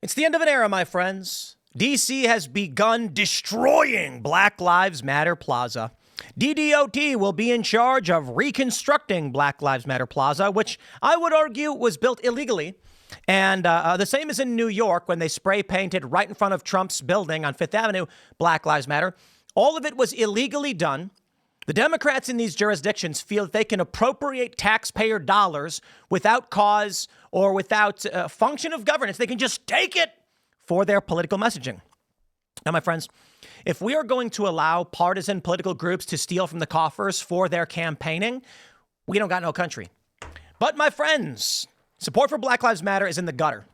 It's the end of an era, my friends. DC has begun destroying Black Lives Matter Plaza. DDOT will be in charge of reconstructing Black Lives Matter Plaza, which I would argue was built illegally. And the same as in New York when they spray painted right in front of Trump's building on Fifth Avenue, Black Lives Matter. All of it was illegally done. The Democrats in these jurisdictions feel that they can appropriate taxpayer dollars without cause or without a function of governance. They can just take it for their political messaging. Now, my friends, if we are going to allow partisan political groups to steal from the coffers for their campaigning, we don't got no country. But my friends, support for Black Lives Matter is in the gutter.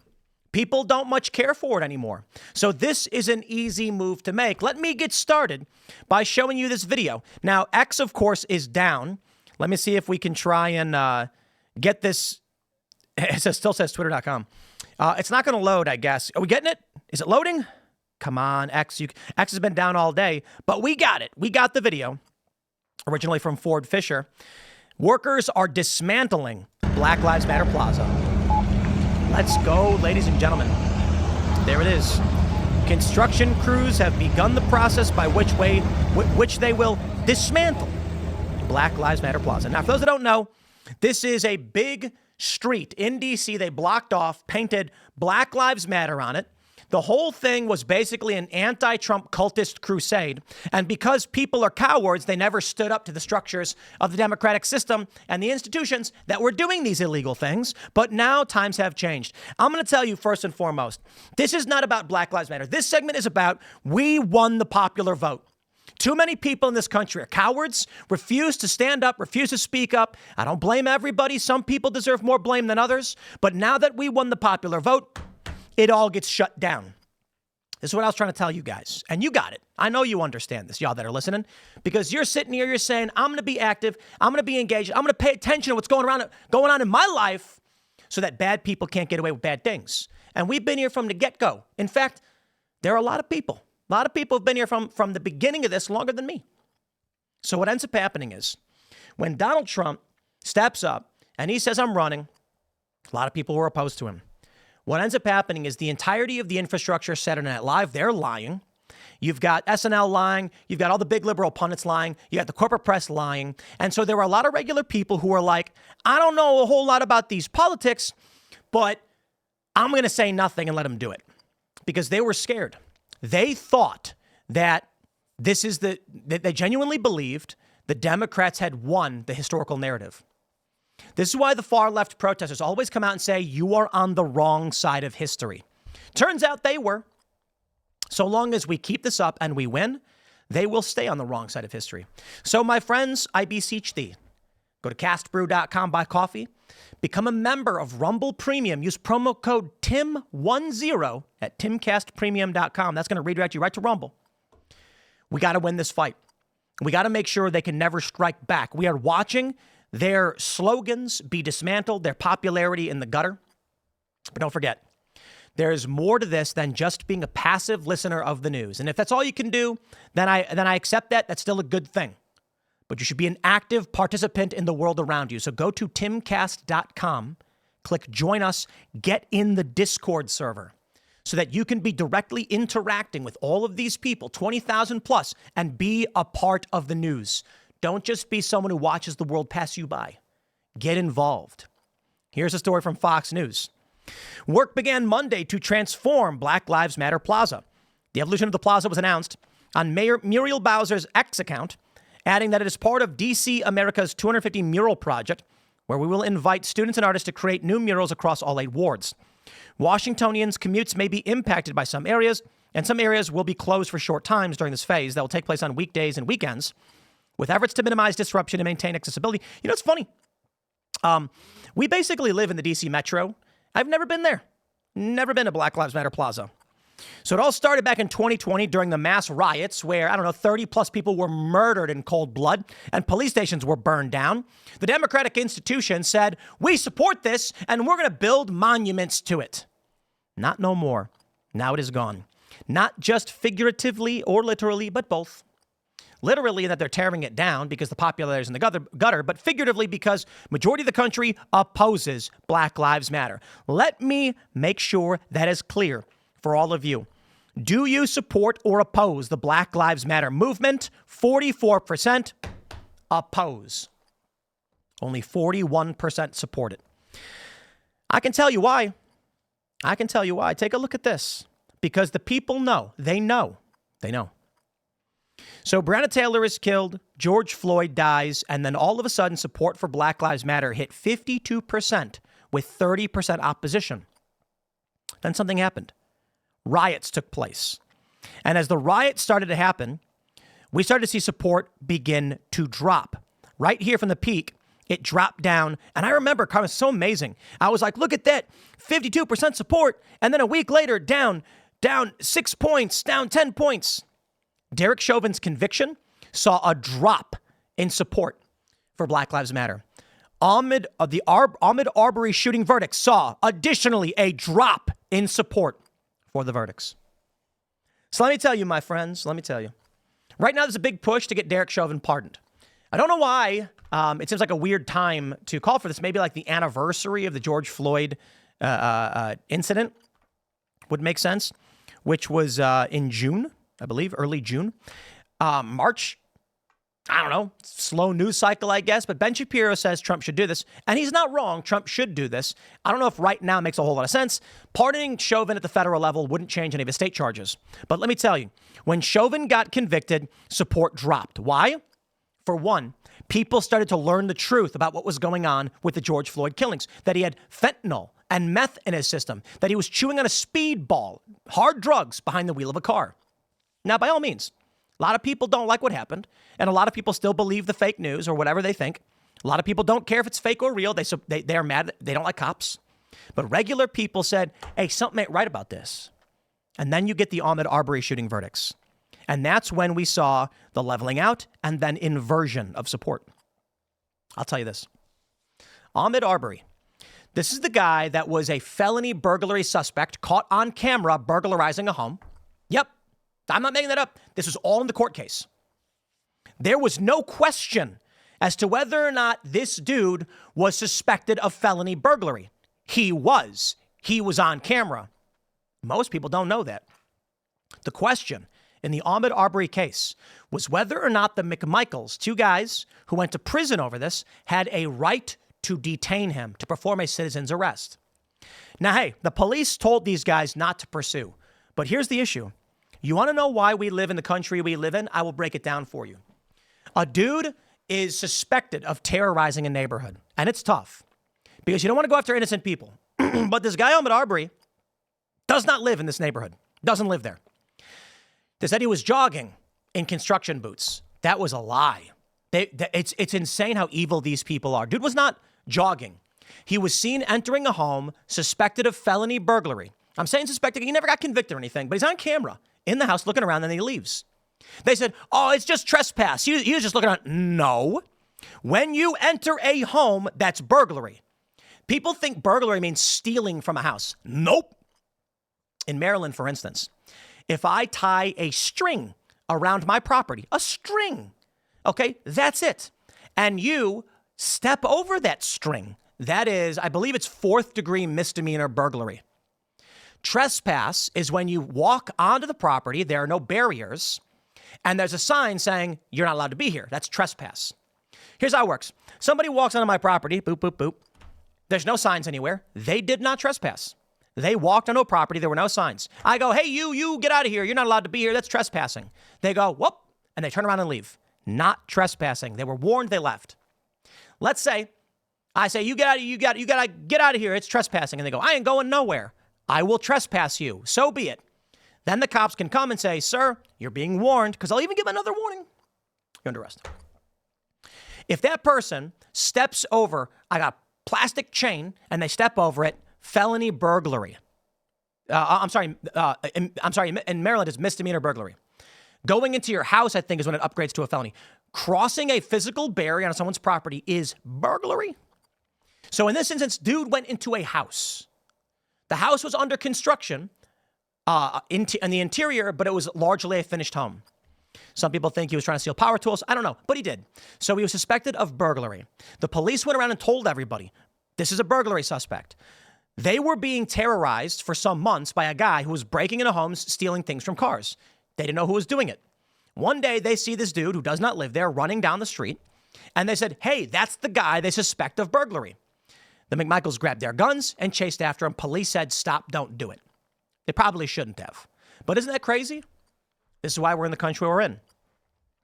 People don't much care for it anymore. So this is an easy move to make. Let me get started by showing you this video. Now, X, of course, is down. Let me see if we can try and get this. It still says twitter.com. It's not going to load, I guess. Are we getting it? Is it loading? Come on, X. X has been down all day, but we got it. We got the video, originally from Ford Fisher. Workers are dismantling Black Lives Matter Plaza. Let's go, ladies and gentlemen. There it is. Construction crews have begun the process by which they will dismantle Black Lives Matter Plaza. Now, for those that don't know, this is a big street in D.C. They blocked off, painted Black Lives Matter on it. The whole thing was basically an anti-Trump cultist crusade. And because people are cowards, they never stood up to the structures of the democratic system and the institutions that were doing these illegal things. But now times have changed. I'm going to tell you first and foremost, this is not about Black Lives Matter. This segment is about we won the popular vote. Too many people in this country are cowards, refuse to stand up, refuse to speak up. I don't blame everybody. Some people deserve more blame than others. But now that we won the popular vote, it all gets shut down. This is what I was trying to tell you guys. And you got it. I know you understand this, y'all that are listening, because you're sitting here, you're saying, I'm going to be active. I'm going to be engaged. I'm going to pay attention to what's going on in my life so that bad people can't get away with bad things. And we've been here from the get-go. In fact, there are a lot of people. A lot of people have been here from the beginning of this longer than me. So what ends up happening is when Donald Trump steps up and he says, I'm running, a lot of people were opposed to him. What ends up happening is the entirety of the infrastructure Saturday Night Live, they're lying. You've got SNL lying. You've got all the big liberal pundits lying. You got the corporate press lying. And so there were a lot of regular people who were like, I don't know a whole lot about these politics, but I'm going to say nothing and let them do it because they were scared. They thought that they genuinely believed the Democrats had won the historical narrative. This is why the far left protesters always come out and say, you are on the wrong side of history. Turns out they were. So long as we keep this up and we win, they will stay on the wrong side of history. So my friends, I beseech thee, go to castbrew.com, buy coffee, become a member of Rumble Premium. Use promo code TIM10 at timcastpremium.com. That's going to redirect you right to Rumble. We got to win this fight. We got to make sure they can never strike back. We are watching their slogans be dismantled, their popularity in the gutter. But don't forget, there's more to this than just being a passive listener of the news. And if that's all you can do, then I accept that. That's still a good thing. But you should be an active participant in the world around you. So go to timcast.com, click join us, get in the Discord server so that you can be directly interacting with all of these people, 20,000 plus, and be a part of the news. Don't just be someone who watches the world pass you by. Get involved. Here's a story from Fox News. Work began Monday to transform Black Lives Matter Plaza. The evolution of the plaza was announced on Mayor Muriel Bowser's X account, adding that it is part of DC America's 250 mural project, where we will invite students and artists to create new murals across all 8 wards. Washingtonians' commutes may be impacted by some areas, and some areas will be closed for short times during this phase that will take place on weekdays and weekends, with efforts to minimize disruption and maintain accessibility. You know, it's funny. We basically live in the DC Metro. I've never been there. Never been to Black Lives Matter Plaza. So it all started back in 2020 during the mass riots where, 30 plus people were murdered in cold blood and police stations were burned down. The Democratic institution said, we support this and we're going to build monuments to it. Not no more. Now it is gone. Not just figuratively or literally, but both. literally in that they're tearing it down because the popularity is in the gutter, but figuratively because majority of the country opposes Black Lives Matter. Let me make sure that is clear for all of you. Do you support or oppose the Black Lives Matter movement? 44% oppose. Only 41% support it. I can tell you why. Take a look at this. Because the people know. They know. So Breonna Taylor is killed, George Floyd dies, and then all of a sudden support for Black Lives Matter hit 52% with 30% opposition. Then something happened. Riots took place. And as the riots started to happen, we started to see support begin to drop. Right here from the peak, it dropped down. And I remember, it was so amazing. I was like, look at that, 52% support. And then a week later, down 6 points, down 10 points. Derek Chauvin's conviction saw a drop in support for Black Lives Matter. Ahmaud Arbery shooting verdict saw additionally a drop in support for the verdicts. So let me tell you, my friends, right now there's a big push to get Derek Chauvin pardoned. I don't know why. It seems like a weird time to call for this. Maybe like the anniversary of the George Floyd incident would make sense, which was in June, I believe, early June. March, I don't know, slow news cycle, I guess. But Ben Shapiro says Trump should do this. And he's not wrong. Trump should do this. I don't know if right now it makes a whole lot of sense. Pardoning Chauvin at the federal level wouldn't change any of his state charges. But let me tell you, when Chauvin got convicted, support dropped. Why? For one, people started to learn the truth about what was going on with the George Floyd killings, that he had fentanyl and meth in his system, that he was chewing on a speedball, hard drugs behind the wheel of a car. Now, by all means, a lot of people don't like what happened, and a lot of people still believe the fake news or whatever they think. A lot of people don't care if it's fake or real. They are mad. They don't like cops. But regular people said, hey, something ain't right about this. And then you get the Ahmaud Arbery shooting verdicts. And that's when we saw the leveling out and then inversion of support. I'll tell you this. Ahmaud Arbery. This is the guy that was a felony burglary suspect caught on camera burglarizing a home. Yep. I'm not making that up. This was all in the court case. There was no question as to whether or not this dude was suspected of felony burglary. He was. He was on camera. Most people don't know that. The question in the Ahmaud Arbery case was whether or not the McMichaels, two guys who went to prison over this, had a right to detain him, to perform a citizen's arrest. Now, hey, the police told these guys not to pursue. But here's the issue. You want to know why we live in the country we live in? I will break it down for you. A dude is suspected of terrorizing a neighborhood, and it's tough because you don't want to go after innocent people. But this guy, Ahmaud Arbery, does not live in this neighborhood, doesn't live there. They said he was jogging in construction boots. That was a lie. It's insane how evil these people are. Dude was not jogging. He was seen entering a home suspected of felony burglary. I'm saying suspected. He never got convicted or anything, but he's on camera in the house looking around, and then he leaves. They said, oh, it's just trespass. He was just looking around. No. When you enter a home, that's burglary. People think burglary means stealing from a house. Nope. In Maryland, for instance, if I tie a string around my property, a string, okay, that's it. And you step over that string. That is, I believe it's 4th degree misdemeanor burglary. Trespass is when you walk onto the property, there are no barriers, and there's a sign saying you're not allowed to be here. That's trespass. Here's how it works. Somebody walks onto my property, boop, boop, boop. There's no signs anywhere. They did not trespass. They walked onto a property. There were no signs. I go, hey, you get out of here. You're not allowed to be here. That's trespassing. They go, whoop, and they turn around and leave. Not trespassing. They were warned. They left. Let's say I say, you gotta get out of here. It's trespassing. And they go, I ain't going nowhere. I will trespass you. So be it. Then the cops can come and say, sir, you're being warned, because I'll even give another warning. You're under arrest. If that person steps over, I got a plastic chain, and they step over it, felony burglary. In Maryland, it's misdemeanor burglary. Going into your house, I think, is when it upgrades to a felony. Crossing a physical barrier on someone's property is burglary. So in this instance, dude went into a house. The house was under construction in the interior, but it was largely a finished home. Some people think he was trying to steal power tools. I don't know, but he did. So he was suspected of burglary. The police went around and told everybody, this is a burglary suspect. They were being terrorized for some months by a guy who was breaking into homes, stealing things from cars. They didn't know who was doing it. One day they see this dude who does not live there running down the street, and they said, hey, that's the guy they suspect of burglary. The McMichaels grabbed their guns and chased after him. Police said, stop, don't do it. They probably shouldn't have. But isn't that crazy? This is why we're in the country we're in.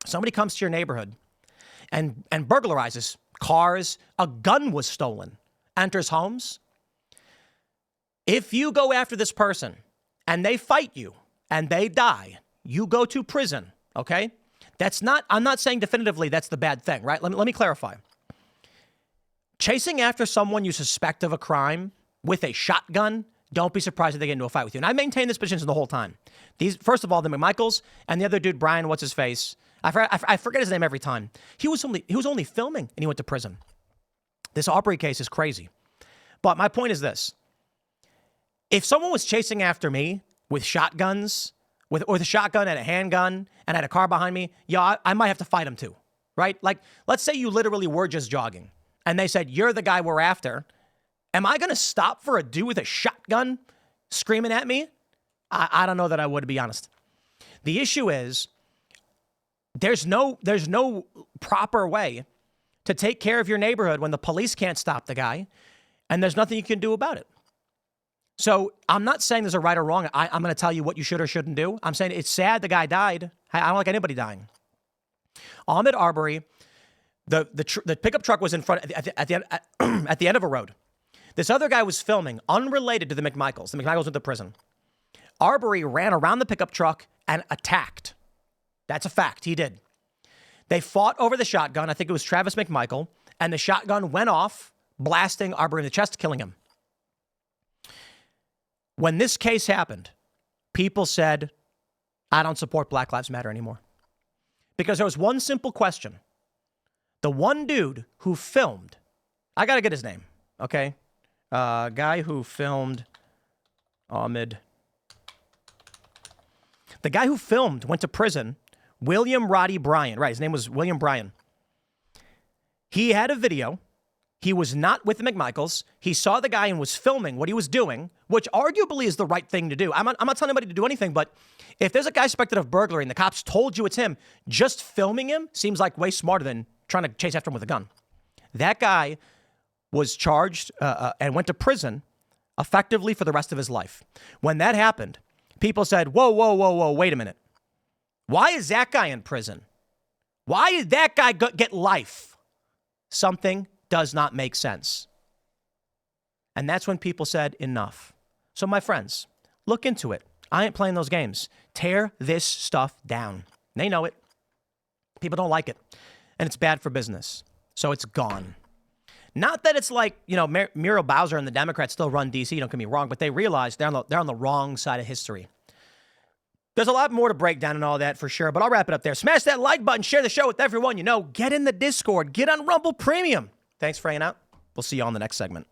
Somebody comes to your neighborhood and burglarizes cars. A gun was stolen, enters homes. If you go after this person and they fight you and they die, you go to prison, okay? I'm not saying definitively that's the bad thing, right? Let me clarify. Chasing after someone you suspect of a crime with a shotgun, don't be surprised if they get into a fight with you. And I maintain this position the whole time. First of all, the McMichaels and the other dude, Brian, what's his face? I forget his name every time. He was only filming and he went to prison. This Aubrey case is crazy. But my point is this. If someone was chasing after me with shotguns, with a shotgun and a handgun and had a car behind me, I might have to fight him too, right? Like, let's say you literally were just jogging and they said, you're the guy we're after. Am I going to stop for a dude with a shotgun screaming at me? I don't know that I would, to be honest. The issue is there's no proper way to take care of your neighborhood when the police can't stop the guy and there's nothing you can do about it. So I'm not saying there's a right or wrong. I'm going to tell you what you should or shouldn't do. I'm saying it's sad the guy died. I don't like anybody dying. Ahmaud Arbery, the pickup truck was in front at the end of a road. This other guy was filming, unrelated to the McMichaels. The McMichaels went to prison. Arbery ran around the pickup truck and attacked. That's a fact. He did. They fought over the shotgun. I think it was Travis McMichael. And the shotgun went off, blasting Arbery in the chest, killing him. When this case happened, people said, I don't support Black Lives Matter anymore. Because there was one simple question. The one dude who filmed, I got to get his name, okay? Guy who filmed Ahmaud. The guy who filmed went to prison, William Roddy Bryan. Right, his name was William Bryan. He had a video. He was not with the McMichaels. He saw the guy and was filming what he was doing, which arguably is the right thing to do. I'm not telling anybody to do anything, but if there's a guy suspected of burglary and the cops told you it's him, just filming him seems like way smarter than trying to chase after him with a gun. That guy was charged and went to prison effectively for the rest of his life. When that happened, people said, whoa, wait a minute. Why is that guy in prison? Why did that guy get life? Something does not make sense. And that's when people said enough. So my friends, look into it. I ain't playing those games. Tear this stuff down. They know it. People don't like it. And it's bad for business. So it's gone. Not that it's like, Muriel Bowser and the Democrats still run D.C., don't get me wrong, but they realize they're on the wrong side of history. There's a lot more to break down and all that for sure, but I'll wrap it up there. Smash that like button, share the show with everyone you know. Get in the Discord, get on Rumble Premium. Thanks for hanging out. We'll see you on the next segment.